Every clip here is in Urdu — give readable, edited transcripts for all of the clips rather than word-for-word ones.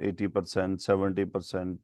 80%, 70%,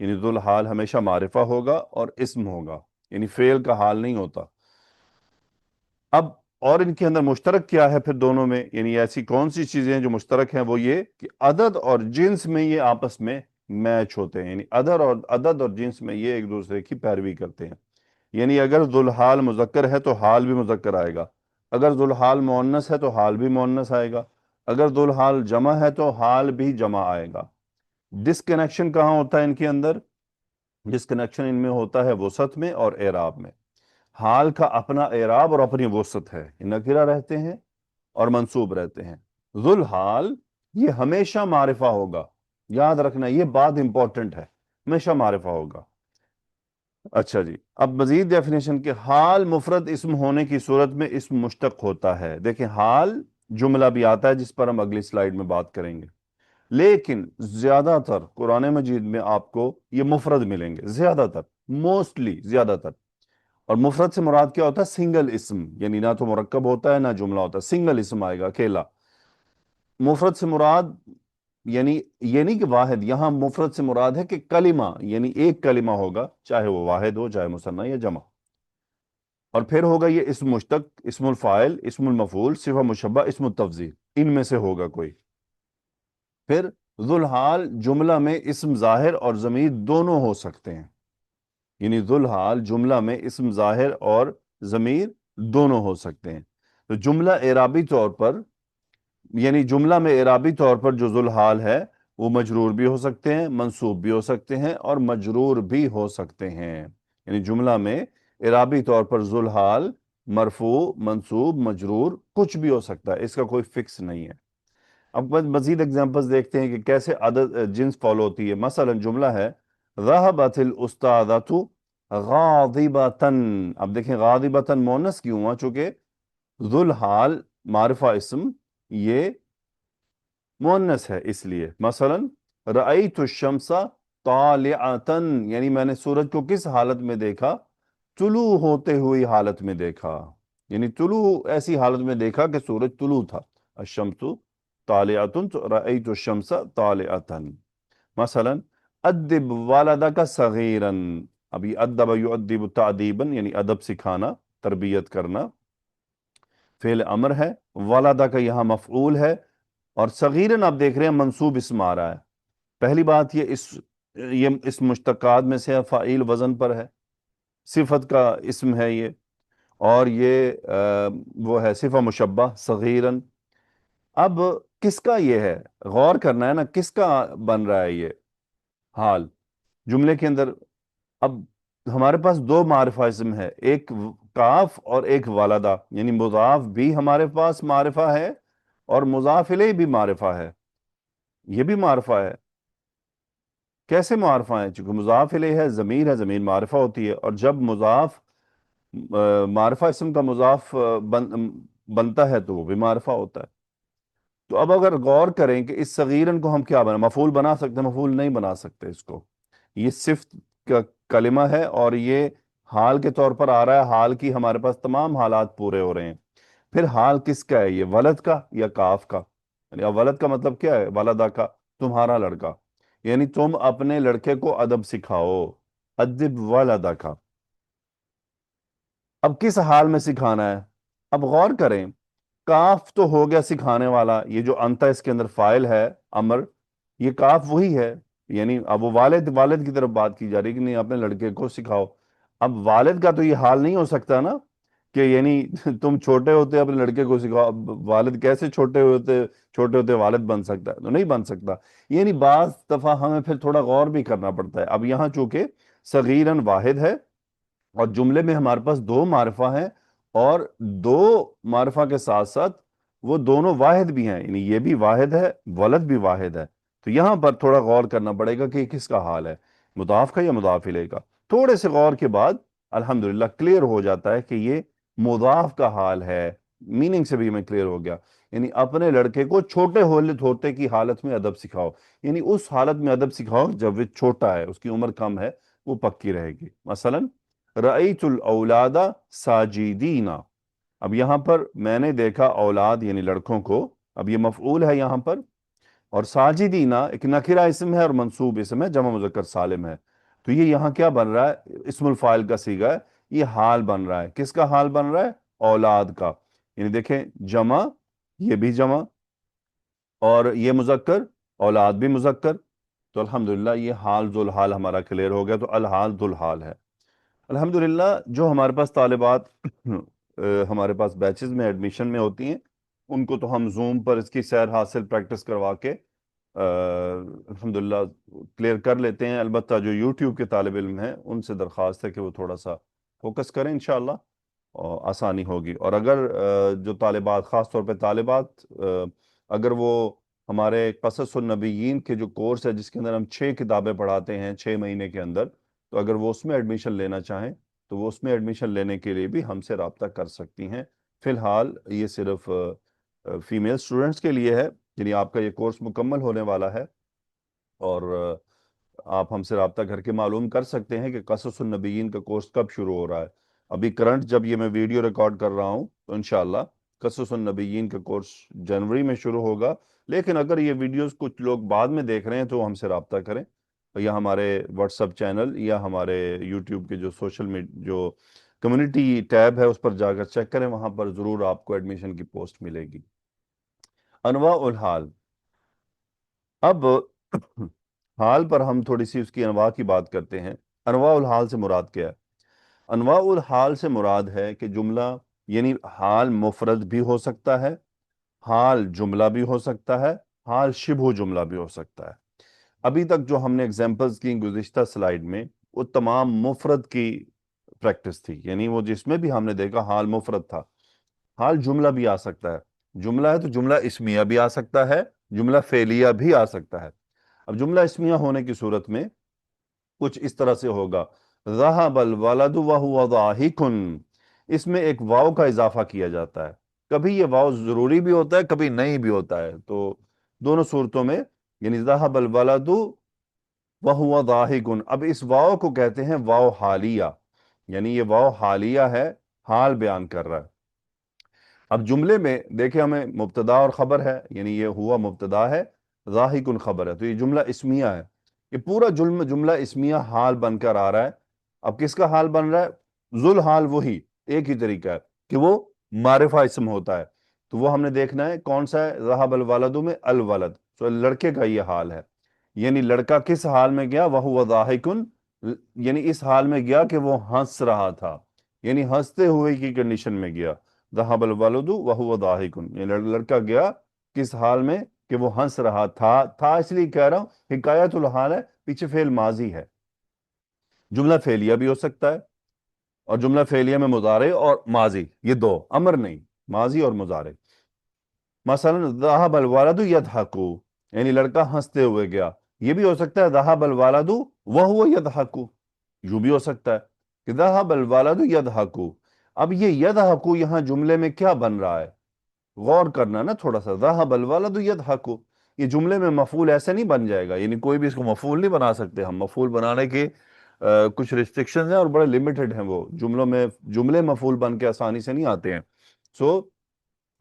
یعنی ذل حال ہمیشہ معرفہ ہوگا اور اسم ہوگا، یعنی فعل کا حال نہیں ہوتا۔ اب اور ان کے اندر مشترک کیا ہے پھر دونوں میں، یعنی ایسی کون سی چیزیں ہیں جو مشترک ہیں؟ وہ یہ کہ عدد اور جنس میں یہ آپس میں میچ ہوتے ہیں، یعنی عدد اور جنس میں یہ ایک دوسرے کی پیروی کرتے ہیں۔ یعنی اگر ذوالحال مذکر ہے تو حال بھی مذکر آئے گا، اگر ذوالحال مؤنث ہے تو حال بھی مؤنث آئے گا، اگر ذوالحال جمع ہے تو حال بھی جمع آئے گا۔ ڈسکنیکشن کہاں ہوتا ہے ان کے اندر؟ ڈسکنیکشن ان میں ہوتا ہے وسعت میں اور اعراب میں۔ حال کا اپنا اعراب اور اپنی وسعت ہے، یہ نکرہ رہتے ہیں اور منصوب رہتے ہیں۔ ذوالحال یہ ہمیشہ معرفہ ہوگا، یاد رکھنا یہ بات امپورٹنٹ ہے، ہمیشہ معرفہ ہوگا۔ اچھا جی، اب مزید ڈیفینیشن کہ حال مفرد اسم ہونے کی صورت میں اسم مشتق ہوتا ہے۔ دیکھیں حال جملہ بھی آتا ہے جس پر ہم اگلی سلائیڈ میں بات کریں گے، لیکن زیادہ تر قرآن مجید میں آپ کو یہ مفرد ملیں گے، زیادہ تر، موسٹلی زیادہ تر۔ اور مفرد سے مراد کیا ہوتا ہے؟ سنگل اسم، یعنی نہ تو مرکب ہوتا ہے نہ جملہ ہوتا ہے، سنگل اسم آئے گا اکیلا۔ مفرد سے مراد یعنی یہ نہیں کہ واحد، یہاں مفرد سے مراد ہے کہ کلمہ، یعنی ایک کلمہ ہوگا، چاہے وہ واحد ہو چاہے مثنیٰ یا جمع، اور پھر ہوگا یہ اسم مشتق، اسم الفاعل، اسم المفعول، صفہ مشبہ، اسم التفضیل، ان میں سے ہوگا کوئی۔ پھر ذوالحال جملہ میں اسم ظاہر اور ضمیر دونوں ہو سکتے ہیں، یعنی ذوالحال جملہ میں اسم ظاہر اور ضمیر دونوں ہو سکتے ہیں۔ تو جملہ اعرابی طور پر، یعنی جملہ میں اعرابی طور پر جو ذوالحال ہے وہ مجرور بھی ہو سکتے ہیں، منصوب بھی ہو سکتے ہیں اور مجرور بھی ہو سکتے ہیں۔ یعنی جملہ میں اعرابی طور پر ذوالحال مرفوع، منصوب، مجرور کچھ بھی ہو سکتا ہے، اس کا کوئی فکس نہیں ہے۔ اب مزید اگزامپلز دیکھتے ہیں کہ کیسے عدد جنس فالو ہوتی ہے۔ مثلا جملہ ہے ذهبت الاستاذۃ غاضبۃ، اب دیکھیں غاضبۃ مؤنث کیوں ہوا؟ چونکہ ذوالحال معرفہ اسم یہ مؤنث ہے، اس لیے۔ مثلا رأیت الشمس طالعۃ، یعنی میں نے سورج کو کس حالت میں دیکھا؟ طلوع ہوتے ہوئی حالت میں دیکھا، یعنی طلوع ایسی حالت میں دیکھا کہ سورج طلوع تھا۔ الشمس طالعۃ، رأیت الشمس طالعۃ۔ مثلا ادب والدک صغیرا، اب یہ ادب یؤدب تعدیبا، یعنی ادب سکھانا، تربیت کرنا، فعل امر ہے، والدہ کا یہاں مفعول ہے، اور صغیرن آپ دیکھ رہے ہیں منصوب اسم آ رہا ہے۔ پہلی بات یہ اس مشتقات میں سے فاعل وزن پر ہے، صفت کا اسم ہے یہ، اور یہ وہ ہے صفہ مشبہ صغیرن۔ اب کس کا یہ ہے؟ غور کرنا ہے نا، کس کا بن رہا ہے یہ حال جملے کے اندر؟ اب ہمارے پاس دو معرفہ اسم ہے، ایک کاف اور ایک والدہ، یعنی مضاف بھی ہمارے پاس معرفہ ہے اور مضاف الیہ بھی معرفہ ہے، یہ بھی معرفہ ہے۔ کیسے معرفہ ہے؟ چونکہ مضاف الیہ ہے، ضمیر معرفہ ہوتی ہے، اور جب مضاف معرفہ اسم کا مضاف بنتا ہے تو وہ بھی معرفہ ہوتا ہے۔ تو اب اگر غور کریں کہ اس صغیرن کو ہم کیا بنا، مفعول بنا سکتے ہیں؟ مفعول نہیں بنا سکتے اس کو، یہ صفت کا کلمہ ہے اور یہ حال کے طور پر آ رہا ہے، حال کی ہمارے پاس تمام حالات پورے ہو رہے ہیں۔ پھر حال کس کا ہے؟ یہ ولد کا یا کاف کا؟ یعنی اب ولد کا مطلب کیا ہے؟ ولدہ کا، تمہارا لڑکا، یعنی تم اپنے لڑکے کو ادب سکھاؤ، ادب ولدہ کا۔ اب کس حال میں سکھانا ہے؟ اب غور کریں، کاف تو ہو گیا سکھانے والا، یہ جو انتا اس کے اندر فاعل ہے امر، یہ کاف وہی ہے، یعنی اب وہ والد کی طرف بات کی جا رہی ہے کہ نہیں اپنے لڑکے کو سکھاؤ۔ اب والد کا تو یہ حال نہیں ہو سکتا نا کہ یعنی تم چھوٹے ہوتے اپنے لڑکے کو سکھاؤ۔ اب والد کیسے چھوٹے ہوتے والد بن سکتا ہے؟ تو نہیں بن سکتا۔ یعنی بعض دفعہ ہمیں پھر تھوڑا غور بھی کرنا پڑتا ہے۔ اب یہاں چونکہ صغیرن واحد ہے اور جملے میں ہمارے پاس دو معرفہ ہیں، اور دو معرفہ کے ساتھ ساتھ وہ دونوں واحد بھی ہیں، یعنی یہ بھی واحد ہے، ولد بھی واحد ہے۔ تو یہاں پر تھوڑا غور کرنا پڑے گا کہ یہ کس کا حال ہے، مضاف کا یا مضاف الیہ کا۔ تھوڑے سے غور کے بعد الحمدللہ کلیئر ہو جاتا ہے کہ یہ مضاف کا حال ہے، میننگ سے بھی میں کلیئر ہو گیا۔ یعنی اپنے لڑکے کو چھوٹے ہوتے کی حالت میں ادب سکھاؤ، یعنی اس حالت میں ادب سکھاؤ جب وہ چھوٹا ہے، اس کی عمر کم ہے، وہ پکی رہے گی۔ مثلا رأیت الاولاد ساجدین، اب یہاں پر میں نے دیکھا اولاد یعنی لڑکوں کو، اب یہ مفعول ہے یہاں پر، اور ساجدینا ایک نکرہ اسم ہے اور منصوب اسم ہے، جمع مذکر سالم ہے، تو یہ یہاں کیا بن رہا ہے؟ اسم الفاعل کا صیغہ ہے، یہ حال بن رہا ہے۔ کس کا حال بن رہا ہے؟ اولاد کا۔ یعنی دیکھیں جمع، یہ بھی جمع، اور یہ مذکر، اولاد بھی مذکر، تو الحمدللہ یہ حال ذو الحال ہمارا کلیئر ہو گیا، تو الحال ذو الحال ہے۔ الحمدللہ جو ہمارے پاس طالبات ہمارے پاس بیچز میں ایڈمیشن میں ہوتی ہیں، ان کو تو ہم زوم پر اس کی سیر حاصل پریکٹس کروا کے الحمدللہ کلیئر کر لیتے ہیں۔ البتہ جو یوٹیوب کے طالب علم ہیں ان سے درخواست ہے کہ وہ تھوڑا سا فوکس کریں، انشاءاللہ اور آسانی ہوگی۔ اور اگر جو طالبات، خاص طور پہ طالبات، اگر وہ ہمارے قصص النبیین کے جو کورس ہے جس کے اندر ہم 6 کتابیں پڑھاتے ہیں 6 مہینے کے اندر، تو اگر وہ اس میں ایڈمیشن لینا چاہیں تو وہ اس میں ایڈمیشن لینے کے لیے بھی ہم سے رابطہ کر سکتی ہیں۔ فی الحال یہ صرف فیمیل سٹوڈنٹس کے لیے ہے، یعنی آپ کا یہ کورس مکمل ہونے والا ہے، اور آپ ہم سے رابطہ کر کے معلوم کر سکتے ہیں کہ قصص النبیین کا کورس کب شروع ہو رہا ہے۔ ابھی کرنٹ جب یہ میں ویڈیو ریکارڈ کر رہا ہوں تو انشاءاللہ قصص النبیین کا کورس جنوری میں شروع ہوگا، لیکن اگر یہ ویڈیوز کچھ لوگ بعد میں دیکھ رہے ہیں تو ہم سے رابطہ کریں، یا ہمارے واٹس ایپ چینل یا ہمارے یوٹیوب کے جو جو کمیونٹی ٹیب ہے اس پر جا کر چیک کریں، وہاں پر ضرور آپ کو ایڈمیشن کی پوسٹ ملے گی۔ انواع الحال، اب حال پر ہم تھوڑی سی اس کی انواع کی بات کرتے ہیں۔ انواع الحال سے مراد کیا ہے؟ انواع الحال سے مراد ہے کہ جملہ، یعنی حال مفرد بھی ہو سکتا ہے، حال جملہ بھی ہو سکتا ہے، حال شبہ جملہ بھی ہو سکتا ہے۔ ابھی تک جو ہم نے اگزامپلز کی گزشتہ سلائیڈ میں، وہ تمام مفرد کی پریکٹس تھی، یعنی وہ جس میں بھی ہم نے دیکھا حال مفرد تھا۔ حال جملہ بھی آ سکتا ہے، جملہ ہے تو جملہ اسمیہ بھی آ سکتا ہے، جملہ فعلیہ بھی آ سکتا ہے۔ اب جملہ اسمیہ ہونے کی صورت میں کچھ اس طرح سے ہوگا، ذَهَبَ الْوَلَدُ وَهُوَ ضَاحِكٌ، اس میں ایک واو کا اضافہ کیا جاتا ہے۔ کبھی یہ واو ضروری بھی ہوتا ہے، کبھی نہیں بھی ہوتا ہے، تو دونوں صورتوں میں، یعنی ذَهَبَ الْوَلَدُ وَهُوَ ضَاحِكٌ، اب اس واو کو کہتے ہیں واو حالیہ، یعنی یہ واو حالیہ ہے، حال بیان کر رہا ہے۔ اب جملے میں دیکھیں ہمیں مبتدا اور خبر ہے، یعنی یہ ہوا مبتدا ہے، ضاحک خبر ہے، تو یہ جملہ اسمیہ ہے۔ یہ پورا جملہ اسمیہ حال بن کر آ رہا ہے۔ اب کس کا حال بن رہا ہے؟ ذل حال وہی، ایک ہی طریقہ ہے کہ وہ معرفہ اسم ہوتا ہے، تو وہ ہم نے دیکھنا ہے کون سا ہے؟ ذہب الولد میں الولد، تو لڑکے کا یہ حال ہے، یعنی لڑکا کس حال میں گیا؟ وہو ضاحک، یعنی اس حال میں گیا کہ وہ ہنس رہا تھا، یعنی ہنستے ہوئے کی کنڈیشن میں گیا۔ ذہب الولد وہو ضاحک، یہ لڑکا گیا کس حال میں؟ کہ وہ ہنس رہا تھا اس لیے کہہ رہا ہوں حکایت الحال ہے، پیچھے فعل ماضی ہے۔ جملہ فعلیہ بھی ہو سکتا ہے، اور جملہ فعلیہ میں مضارع اور ماضی، یہ دو، امر نہیں، ماضی اور مضارع۔ مثلا ذهب الولد يضحك، یعنی لڑکا ہنستے ہوئے گیا، یہ بھی ہو سکتا ہے ذهب الولد وهو يضحك، یوں بھی ہو سکتا ہے کہ ذهب الولد يضحك۔ اب یہ يضحك یہاں جملے میں کیا بن رہا ہے؟ غور کرنا نا تھوڑا سا، ذهب الولد يضحك، یہ جملے میں مفعول ایسے نہیں بن جائے گا، یعنی کوئی بھی اس کو مفعول نہیں بنا سکتے ہم، مفعول بنانے کے کچھ ریسٹرکشنز ہیں اور بڑے لیمیٹڈ ہیں، وہ جملوں میں جملے مفعول بن کے آسانی سے نہیں آتے ہیں۔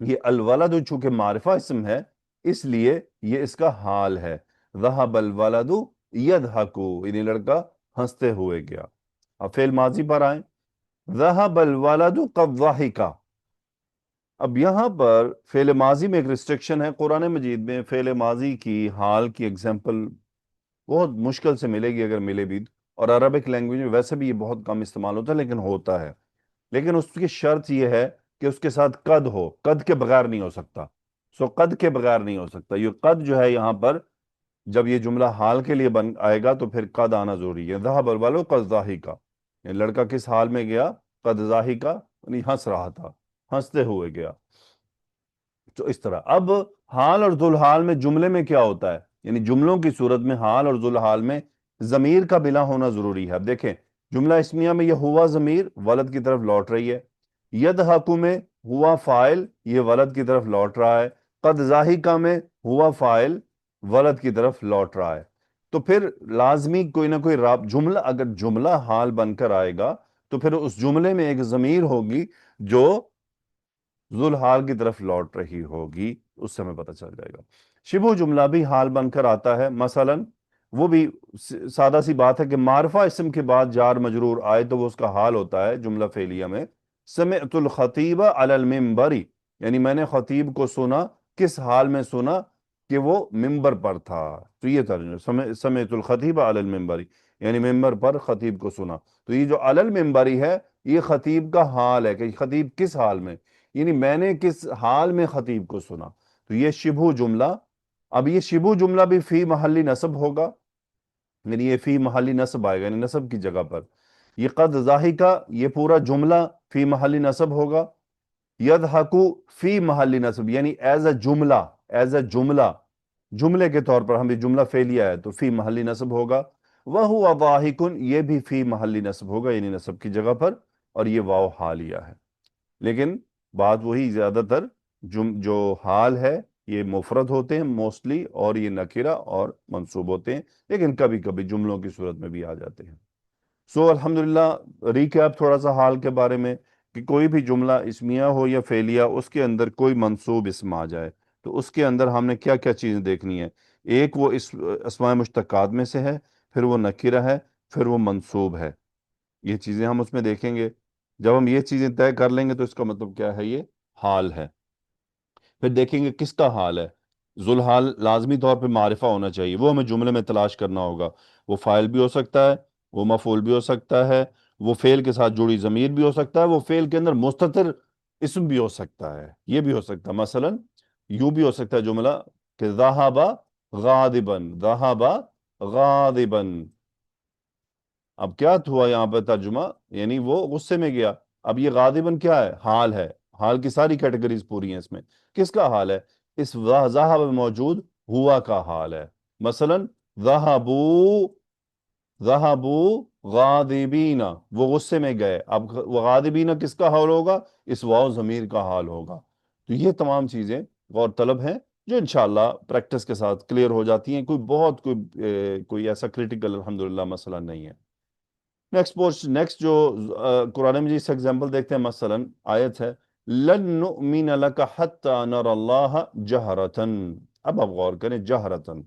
یہ الولد چونکہ معرفہ اسم ہے، اس لیے یہ اس کا حال ہے، ذهب الولد يضحك، یعنی لڑکا ہنستے ہوئے گیا۔ اب فعل ماضی پر آئیں، ذهب الولد قد ضحك۔ اب یہاں پر فعل ماضی میں ایک ریسٹرکشن ہے، قرآن مجید میں فعل ماضی کی حال کی ایگزامپل بہت مشکل سے ملے گی، اگر ملے بھی، اور عربک لینگویج میں ویسے بھی یہ بہت کم استعمال ہوتا ہے، لیکن ہوتا ہے۔ لیکن اس کی شرط یہ ہے کہ اس کے ساتھ قد ہو، قد کے بغیر نہیں ہو سکتا، قد کے بغیر نہیں ہو سکتا۔ یہ قد جو ہے یہاں پر جب یہ جملہ حال کے لیے بن آئے گا تو پھر قد آنا ضروری ہے۔ ذهب الولد قد ضحك، یعنی لڑکا کس حال میں گیا؟ قد ضحك، یعنی ہنس رہا تھا، ہنستے ہوئے گیا۔ تو اس طرح اب حال اور ذوالحال میں جملے میں کیا ہوتا ہے؟ یعنی جملوں کی صورت میں حال اور ذوالحال میں ضمیر کا بلا ہونا ضروری ہے۔ اب دیکھیں جملہ اسمیہ میں یہ ہوا ضمیر ولد کی طرف لوٹ رہی ہے، یضحک میں ہوا فاعل یہ ولد کی طرف لوٹ رہا ہے، قد ضاحک میں ہوا فاعل ولد کی طرف لوٹ رہا ہے، تو پھر لازمی کوئی نہ کوئی جملہ، اگر جملہ حال بن کر آئے گا تو پھر اس جملے میں ایک ضمیر ہوگی جو ذوالحال کی طرف لوٹ رہی ہوگی، اس سے ہمیں پتہ چل جائے گا۔ شبہ جملہ بھی حال بن کر آتا ہے، مثلا وہ بھی سادہ سی بات ہے کہ معرفہ اسم کے بعد جار مجرور آئے تو وہ اس کا حال ہوتا ہے جملہ فعلیہ میں. سمعت الخطیب علی المنبر، یعنی میں نے خطیب کو سنا، کس حال میں سنا؟ کہ وہ ممبر پر تھا. تو یہ ترجمہ سمعت الخطیب علی المنبر، یعنی ممبر پر خطیب کو سنا. تو یہ جو علی المنبری ہے یہ خطیب کا حال ہے کہ خطیب کس حال میں، یعنی میں نے کس حال میں خطیب کو سنا. تو یہ شبہ جملہ. اب یہ شبہ جملہ بھی فی محلی نصب ہوگا، یعنی یہ فی محلی نصب آئے گا، یعنی نصب کی جگہ پر. یہ قد ضاحکہ، یہ پورا جملہ فی محلی نصب ہوگا. یضحکو فی محلی نصب، یعنی ایز اے جملہ جملے کے طور پر، ہم یہ جملہ فعلیہ ہے تو فی محلی نصب ہوگا. وہو ضاحکن، یہ بھی فی محلی نصب ہوگا، یعنی نصب کی جگہ پر، اور یہ واو حالیہ ہے. لیکن بات وہی، زیادہ تر جو حال ہے یہ مفرد ہوتے ہیں موسٹلی، اور یہ نکرہ اور منصوب ہوتے ہیں، لیکن کبھی کبھی جملوں کی صورت میں بھی آ جاتے ہیں. سو الحمدللہ ریکیپ تھوڑا سا حال کے بارے میں، کہ کوئی بھی جملہ اسمیہ ہو یا فعلیہ، اس کے اندر کوئی منصوب اسم آ جائے تو اس کے اندر ہم نے کیا کیا چیزیں دیکھنی ہے. ایک وہ اسماء مشتقات میں سے ہے، پھر وہ نکرہ ہے، پھر وہ منصوب ہے. یہ چیزیں ہم اس میں دیکھیں گے. جب ہم یہ چیزیں طے کر لیں گے تو اس کا مطلب کیا ہے، یہ حال ہے. پھر دیکھیں گے کس کا حال ہے. ذوالحال لازمی طور پہ معرفہ ہونا چاہیے، وہ ہمیں جملے میں تلاش کرنا ہوگا. وہ فاعل بھی ہو سکتا ہے، وہ مفعول بھی ہو سکتا ہے، وہ فعل کے ساتھ جڑی ضمیر بھی ہو سکتا ہے، وہ فعل کے اندر مستتر اسم بھی ہو سکتا ہے. یہ بھی ہو سکتا ہے، مثلا یوں بھی ہو سکتا ہے جملہ کہ ذہب غاضباً، ذہب غاضباً. اب کیا ہوا یہاں پہ ترجمہ، یعنی وہ غصے میں گیا. اب یہ غاضباً کیا ہے، حال ہے. حال کی ساری کیٹیگریز پوری ہیں اس میں. کس کا حال ہے؟ اس ذہب میں موجود ہوا کا حال ہے. مثلا ذہبوا غاضبین، وہ غصے میں گئے. اب غاضبین کس کا حال ہوگا؟ اس واو ضمیر کا حال ہوگا. تو یہ تمام چیزیں غور طلب ہیں جو انشاءاللہ پریکٹس کے ساتھ کلیئر ہو جاتی ہیں. کوئی ایسا کریٹیکل الحمدللہ مسئلہ نہیں ہے. نیکسٹ جو قرآن مجید سے ایگزامپل دیکھتے ہیں، مثلا آیت ہے لن نؤمن لک حتی نر اللہ جہرتن. اب آپ غور کریں، جہرتن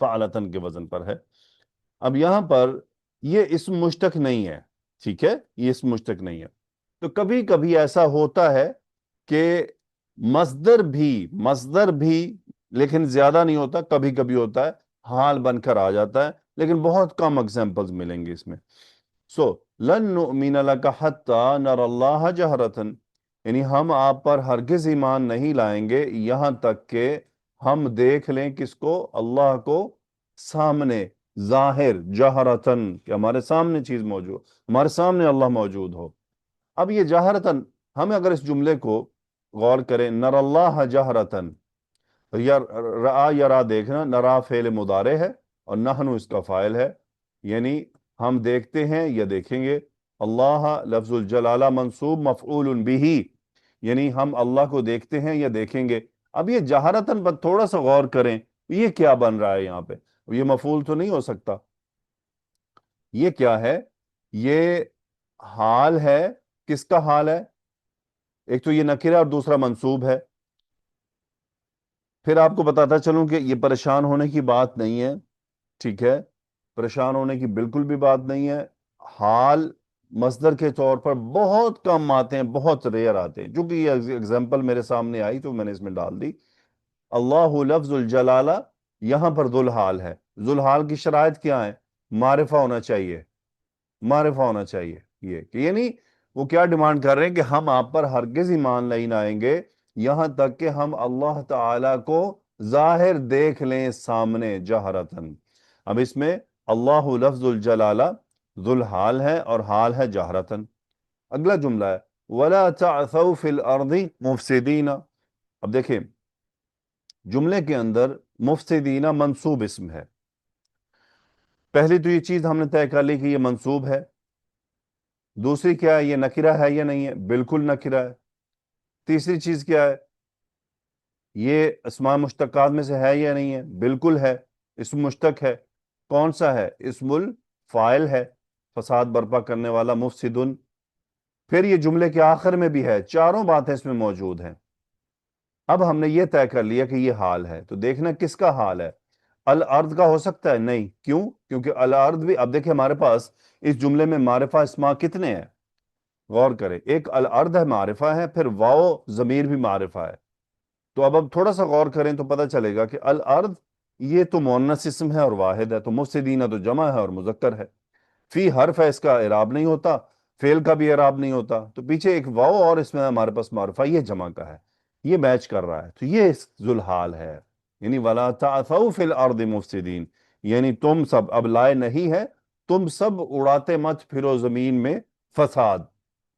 فعلتن کے وزن پر ہے. اب یہاں پر یہ اسم مشتق نہیں ہے، ٹھیک ہے، یہ اسم مشتق نہیں ہے. تو کبھی کبھی ایسا ہوتا ہے کہ مصدر بھی لیکن زیادہ نہیں ہوتا، کبھی کبھی ہوتا ہے حال بن کر آ جاتا ہے، لیکن بہت کم ایگزامپلز ملیں گے اس میں. لن نؤمن لک حتی نر اللہ جہرتن، یعنی ہم آپ پر ہرگز ایمان نہیں لائیں گے یہاں تک کہ ہم دیکھ لیں کس کو؟ اللہ کو سامنے، ظاہر، جہرتن، کہ ہمارے سامنے چیز موجود، ہمارے سامنے اللہ موجود ہو. اب یہ جہرتن، ہم اگر اس جملے کو غور کریں، نر اللہ جہرتن، رآ یرا دیکھنا، نرا فعل مضارع ہے اور نحن اس کا فاعل ہے، یعنی ہم دیکھتے ہیں یا دیکھیں گے. اللہ لفظ الجلالہ منصوب مفعول بھی، یعنی ہم اللہ کو دیکھتے ہیں یا دیکھیں گے. اب یہ جہرتن پر تھوڑا سا غور کریں، یہ کیا بن رہا ہے یہاں پہ؟ یہ مفعول تو نہیں ہو سکتا. یہ کیا ہے؟ یہ حال ہے. کس کا حال ہے؟ ایک تو یہ نکرہ اور دوسرا منصوب ہے. پھر آپ کو بتاتا چلوں کہ یہ پریشان ہونے کی بات نہیں ہے، ٹھیک ہے، پریشان ہونے کی بالکل بھی بات نہیں ہے. حال مصدر کے طور پر بہت کم آتے ہیں، بہت ریئر آتے ہیں. چونکہ یہ ایگزامپل میرے سامنے آئی تو میں نے اس میں ڈال دی. اللہ لفظ الجلالہ یہاں پر ذوالحال ہے. ذوالحال کی شرائط کیا ہے؟ معرفہ ہونا چاہیے، معرفہ ہونا چاہیے. یہ کہ یعنی وہ کیا ڈیمانڈ کر رہے ہیں کہ ہم آپ پر ہرگز ایمان نہیں لائیں گے یہاں تک کہ ہم اللہ تعالی کو ظاہر دیکھ لیں سامنے، جہرتن. اب اس میں اللہ لفظ الجلالہ ذوالحال ہے اور حال ہے جہرتن. اگلا جملہ ہے وَلَا تَعْثَوْا فِي الْأَرْضِ مُفْسِدِينَ. اب دیکھیں جملے کے اندر مفسدین منصوب اسم ہے. پہلی تو یہ چیز ہم نے طے کر لی کہ یہ منصوب ہے. دوسری کیا ہے؟ یہ نکرہ ہے یا نہیں ہے؟ بالکل نکرہ ہے. تیسری چیز کیا ہے؟ یہ اسماء مشتقات میں سے ہے یا نہیں ہے؟ بالکل ہے، اسم مشتق ہے. کون سا ہے؟ اسم الفاعل ہے، فساد برپا کرنے والا، مفسدن. پھر یہ جملے کے آخر میں بھی ہے. چاروں باتیں اس میں موجود ہیں. اب ہم نے یہ طے کر لیا کہ یہ حال ہے، تو دیکھنا کس کا حال ہے۔ الارض کا ہو سکتا ہے؟ نہیں، کیوں؟ کیونکہ الارض بھی، اب دیکھیں ہمارے پاس اس جملے میں معرفہ اسما کتنے ہیں، غور کریں، ایک الارض ہے، معرفہ ہے، پھر واو ضمیر بھی معرفہ ہے۔ تو اب تھوڑا سا غور کریں تو پتہ چلے گا کہ الارض یہ تو مؤنث اسم ہے اور واحد ہے، تو مفسدین تو جمع ہے اور مذکر ہے، فی حرف ہے، اس کا اعراب نہیں ہوتا، فعل کا بھی اعراب نہیں ہوتا، تو پیچھے ایک واو اور اس میں ہمارے پاس معرفہ، یہ جمع کا ہے، یہ میچ کر رہا ہے، تو یہ ذوالحال ہے، یعنی وَلَا تَعْثَوْا فِي الْأَرْضِ مُفْسِدِينَ، یعنی تم سب، اب لائے نہیں ہے، تم سب اڑاتے مت پھرو زمین میں فساد،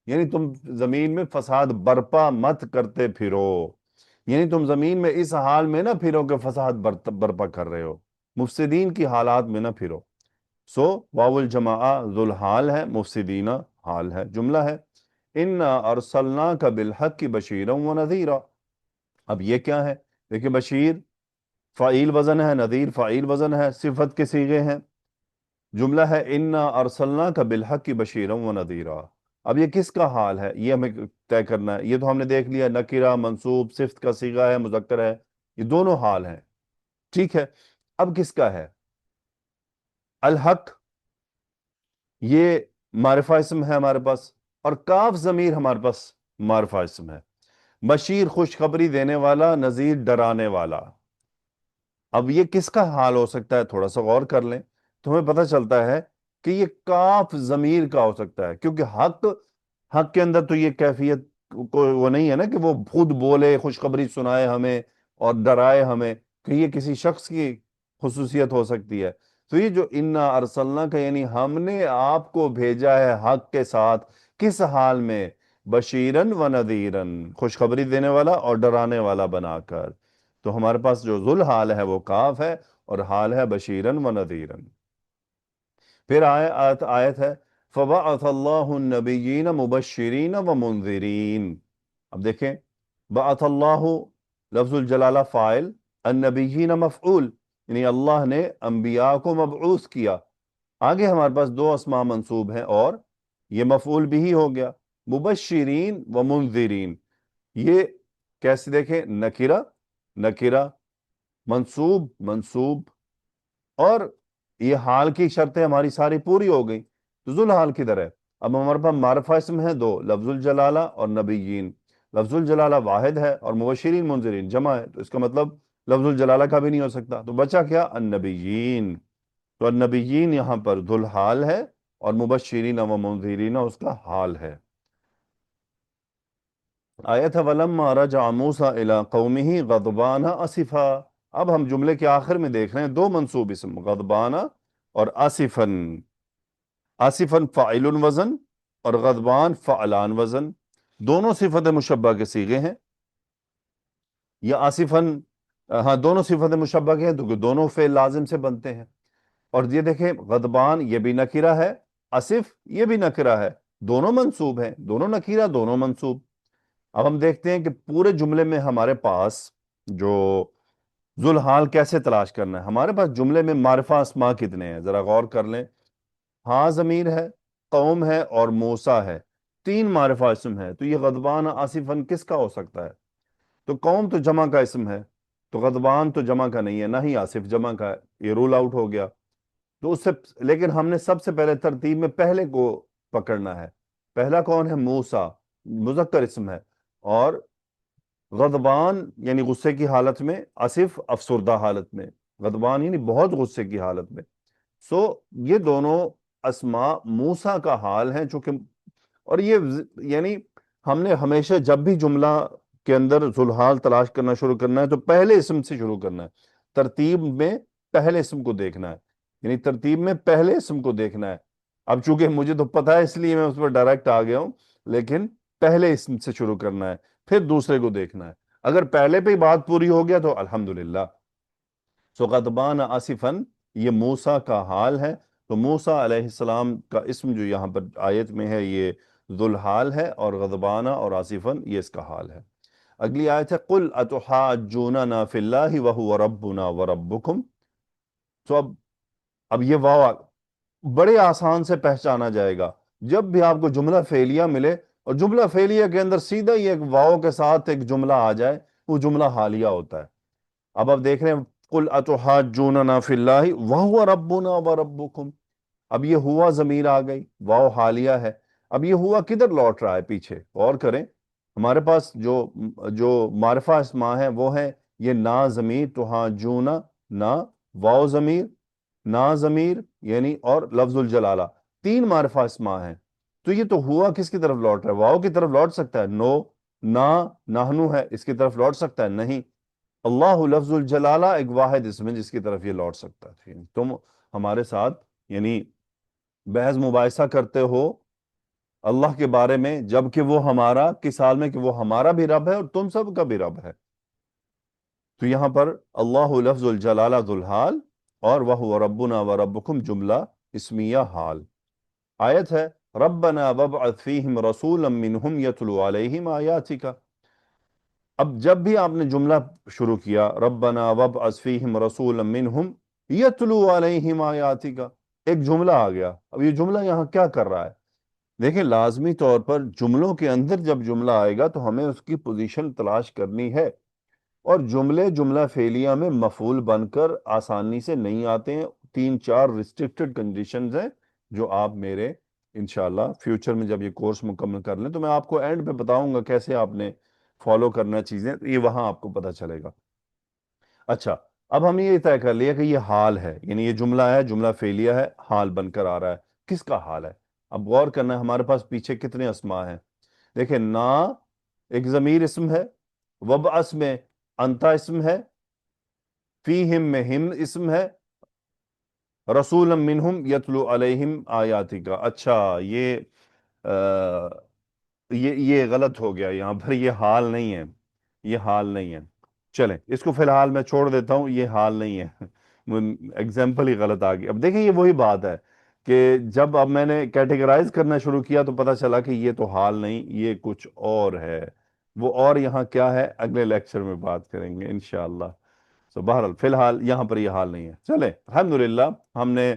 یعنی تم زمین میں فساد برپا مت کرتے پھرو، یعنی تم زمین میں اس حال میں نہ پھرو کہ فساد برپا کر رہے ہو، مفسدین کی حالات میں نہ پھرو۔ سو واو الجماعہ ذوالحال ہے، مفسدین حال ہے، جملہ ہے۔ اِنَّا أَرْسَلْنَاكَ بِالْحَقِّ بَشِيرًا وَنَذِيرًا، اب یہ کیا ہے؟ دیکھیں، بشیر فعیل وزن ہے، نذیر فعیل وزن ہے، صفت کے صیغے ہیں، جملہ ہے اِنَّا أَرْسَلْنَاكَ بِالْحَقِّ بَشِيرًا وَنَذِيرًا۔ اب یہ کس کا حال ہے، یہ ہمیں طے کرنا ہے۔ یہ تو ہم نے دیکھ لیا، نکرہ منصوب صفت کا صیغہ ہے، مذکر ہے، یہ دونوں حال ہیں، ٹھیک ہے۔ اب کس کا ہے؟ الحق یہ معرفہ اسم ہے ہمارے پاس، اور کاف ضمیر ہمارے پاس معرفہ اسم ہے، بشیر خوشخبری دینے والا، نذیر ڈرانے والا۔ اب یہ کس کا حال ہو سکتا ہے؟ تھوڑا سا غور کر لیں تو ہمیں پتہ چلتا ہے کہ یہ کاف ضمیر کا ہو سکتا ہے، کیونکہ حق کے اندر تو یہ کیفیت وہ نہیں ہے نا کہ وہ خود بولے، خوشخبری سنائے ہمیں اور ڈرائے ہمیں، کہ یہ کسی شخص کی خصوصیت ہو سکتی ہے۔ تو یہ جو اِنَّا أَرْسَلْنَاكَ کا، یعنی ہم نے آپ کو بھیجا ہے حق کے ساتھ، کس حال میں؟ بشیرن و نذیرن، خوشخبری دینے والا اور ڈرانے والا بنا کر۔ تو ہمارے پاس جو ذوالحال ہے وہ کاف ہے، اور حال ہے بشیرن و نذیرن۔ پھر آیت ہے فَبَعَثَ اللَّهُ النَّبِيِّينَ مُبَشِّرِينَ وَمُنذِرِينَ۔ اب دیکھیں، بعث اللہ لفظ الجلالہ فاعل، النبیین مفعول، یعنی اللہ نے انبیاء کو مبعوث کیا۔ آگے ہمارے پاس دو اسماء منصوب ہیں اور یہ مفعول بھی ہی ہو گیا، مبشرین و منذرین۔ یہ کیسے دیکھیں؟ نکرہ منصوب، اور یہ حال کی شرطیں ہماری ساری پوری ہو گئی، تو ذوالحال کدھر ہے؟ اب ہمارے پاس معرفہ اسم ہے دو، لفظ الجلالہ اور نبیین۔ لفظ الجلالہ واحد ہے اور مبشرین منذرین جمع ہے، تو اس کا مطلب لفظ الجلالہ کا بھی نہیں ہو سکتا، تو بچا کیا؟ النبیین۔ تو النبیین یہاں پر ذوالحال ہے اور مبشرین و منذرین اس کا حال ہے۔ آیت ہے وَلَمَّا رَجَعَ مُوسَىٰ إِلَىٰ قَوْمِهِ غَضْبَانَ أَسِفًا۔ اب ہم جملے کے آخر میں دیکھ رہے ہیں دو منصوب اسم، غضبانہ اور آصفاً۔ آصفاً فاعل وزن اور غضبان فعلان وزن، دونوں صفت مشبہ کے صیغے ہیں۔ یا آصفاً، ہاں دونوں صفت مشبہ کے ہیں تو دونوں فعل لازم سے بنتے ہیں۔ اور یہ دیکھیں، غضبان یہ بھی نکرہ ہے، آصف یہ بھی نکرہ ہے، دونوں منصوب ہیں، دونوں نکرہ دونوں منصوب۔ اب ہم دیکھتے ہیں کہ پورے جملے میں ہمارے پاس جو ذوالحال کیسے تلاش کرنا ہے۔ ہمارے پاس جملے میں معرفہ اسماء کتنے ہیں، ذرا غور کر لیں۔ ہاں ضمیر ہے، قوم ہے اور موسیٰ ہے، تین معرفہ اسم ہے، تو یہ غضبان آصفاً کس کا ہو سکتا ہے؟ تو قوم تو جمع کا اسم ہے، تو غضبان تو جمع کا نہیں ہے، نہ ہی آصف جمع کا ہے، یہ رول آؤٹ ہو گیا۔ تو اس سے لیکن ہم نے سب سے پہلے ترتیب میں پہلے کو پکڑنا ہے۔ پہلا کون ہے؟ موسیٰ، مذکر اسم ہے، اور غضبان یعنی غصے کی حالت میں، آصف افسردہ حالت میں، غضبان یعنی بہت غصے کی حالت میں۔ سو یہ دونوں اسماء موسیٰ کا حال ہیں، چونکہ اور یہ یعنی ہم نے ہمیشہ جب بھی جملہ کے اندر ذوالحال تلاش کرنا شروع کرنا ہے تو پہلے اسم سے شروع کرنا ہے، ترتیب میں پہلے اسم کو دیکھنا ہے، یعنی ترتیب میں پہلے اسم کو دیکھنا ہے۔ اب چونکہ مجھے تو پتہ ہے اس لیے میں اس پر ڈائریکٹ آ گیا ہوں، لیکن پہلے اسم سے شروع کرنا ہے، پھر دوسرے کو دیکھنا ہے۔ اگر پہلے پہ ہی بات پوری ہو گیا تو الحمدللہ۔ سو غضبان آصفاً یہ موسیٰ کا حال ہے، تو موسیٰ علیہ السلام کا اسم جو یہاں پر آیت میں ہے یہ ذوالحال ہے، اور غضبانہ اور آصفاً یہ اس کا حال ہے۔ اگلی آیت ہے قُلْ أَتُحَاجُّونَنَا فِي اللَّهِ وَهُوَ رَبُّنَا وَرَبُّكُمْ۔ تو اب یہ واو بڑے آسان سے پہچانا جائے گا، جب بھی آپ کو جملہ فعلیہ ملے اور جملہ فعلیہ کے اندر سیدھا ہی ایک واو کے ساتھ ایک جملہ آ جائے، وہ جملہ حالیہ ہوتا ہے. اب آپ دیکھ رہے ہیں قل اتحاجوننا فی اللہ وہو ربنا وربکم. اب یہ ہوا ضمیر آ گئی، واو حالیہ ہے. اب یہ ہوا کدھر لوٹ رہا ہے؟ پیچھے غور کریں. ہمارے پاس جو معرفہ اسماء ہیں وہ ہیں یہ نا ضمیر تحاجونا، نا واو ضمیر، نا ضمیر یعنی اور لفظ الجلالہ، تین معرفہ اسماء ہیں. تو یہ تو ہوا کس کی طرف لوٹ رہا ہے؟ واو کی طرف لوٹ سکتا ہے؟ نو. نا نحنو ہے، اس کی طرف لوٹ سکتا ہے؟ نہیں. اللہ لفظ الجلالہ ایک واحد اسم ہے جس کی طرف یہ لوٹ سکتا ہے. تم ہمارے ساتھ یعنی بحث مباحثہ کرتے ہو اللہ کے بارے میں، جبکہ وہ ہمارا کس حال میں کہ وہ ہمارا بھی رب ہے اور تم سب کا بھی رب ہے. تو یہاں پر اللہ لفظ الجلالہ ذو الحال اور وَهُوَ رَبُّنَا وَرَبُّكُمْ جملہ اسمیہ حال. آیت ہے ربنا وابعث فیہم رسولا منہم یتلو علیہم آیاتک. اب جب بھی آپ نے جملہ شروع کیا ربنا وابعث فیہم رسولا منہم یتلو علیہم آیاتک، ایک جملہ آ گیا. اب یہ جملہ یہاں کیا کر رہا ہے؟ دیکھیں لازمی طور پر جملوں کے اندر جب جملہ آئے گا تو ہمیں اس کی پوزیشن تلاش کرنی ہے، اور جملہ فعلیہ میں مفعول بن کر آسانی سے نہیں آتے ہیں. 3-4 ریسٹرکٹڈ کنڈیشنز ہیں جو آپ میرے انشاءاللہ فیوچر میں جب یہ کورس مکمل کر لیں تو میں آپ کو اینڈ پہ بتاؤں گا کیسے آپ نے فالو کرنا چیزیں، یہ وہاں آپ کو پتہ چلے گا. اچھا اب ہم نے یہ طے کر لیا کہ یہ حال ہے، یعنی یہ جملہ ہے، جملہ فعلیہ ہے، حال بن کر آ رہا ہے. کس کا حال ہے؟ اب غور کرنا ہے ہمارے پاس پیچھے کتنے اسماء ہیں. دیکھیں نا ایک ضمیر اسم ہے، وبعث میں انتا اسم ہے، فیہم میں ہم اسم ہے، رسولا منہم یتلو علیہم آیاتک. اچھا یہ غلط ہو گیا یہاں پر، یہ حال نہیں ہے، یہ حال نہیں ہے. چلیں اس کو فی الحال میں چھوڑ دیتا ہوں، یہ حال نہیں ہے. ایگزامپل ہی غلط آ گئی. اب دیکھیں یہ وہی بات ہے کہ جب اب میں نے کیٹیگرائز کرنا شروع کیا تو پتہ چلا کہ یہ تو حال نہیں، یہ کچھ اور ہے. وہ اور یہاں کیا ہے اگلے لیکچر میں بات کریں گے انشاءاللہ. بہرحال فی الحال یہاں پر یہ حال نہیں ہے. چلیں الحمدللہ ہم نے